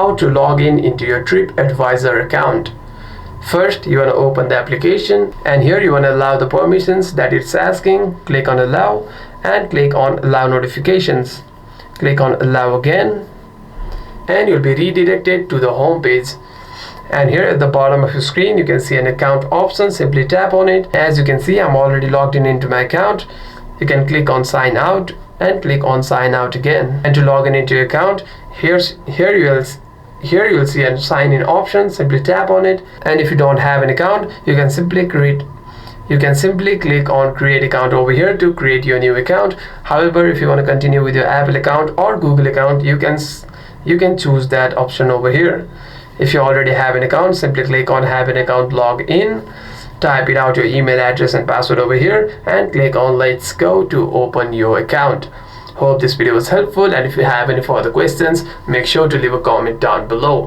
how to log in into your TripAdvisor account. First, you want to open the application, and here you want to allow the permissions that it's asking. Click on allow and click on allow notifications. Click on allow again and you'll be redirected to the home page. And here at the bottom of your screen you can see an account option. Simply tap on it. As you can see, I'm already logged in into my account. You can click on sign out and click on sign out again. And to log in into your account, here you will see a sign in option. Simply tap on it, and if you don't have an account, you can simply click on create account over here to create your new account. However, if you want to continue with your Apple account or Google account, you can choose that option over here. If you already have an account, simply click on have an account log in, type it out your email address and password over here, and click on let's go to open your account. Hope this video was helpful, and if you have any further questions, make sure to leave a comment down below.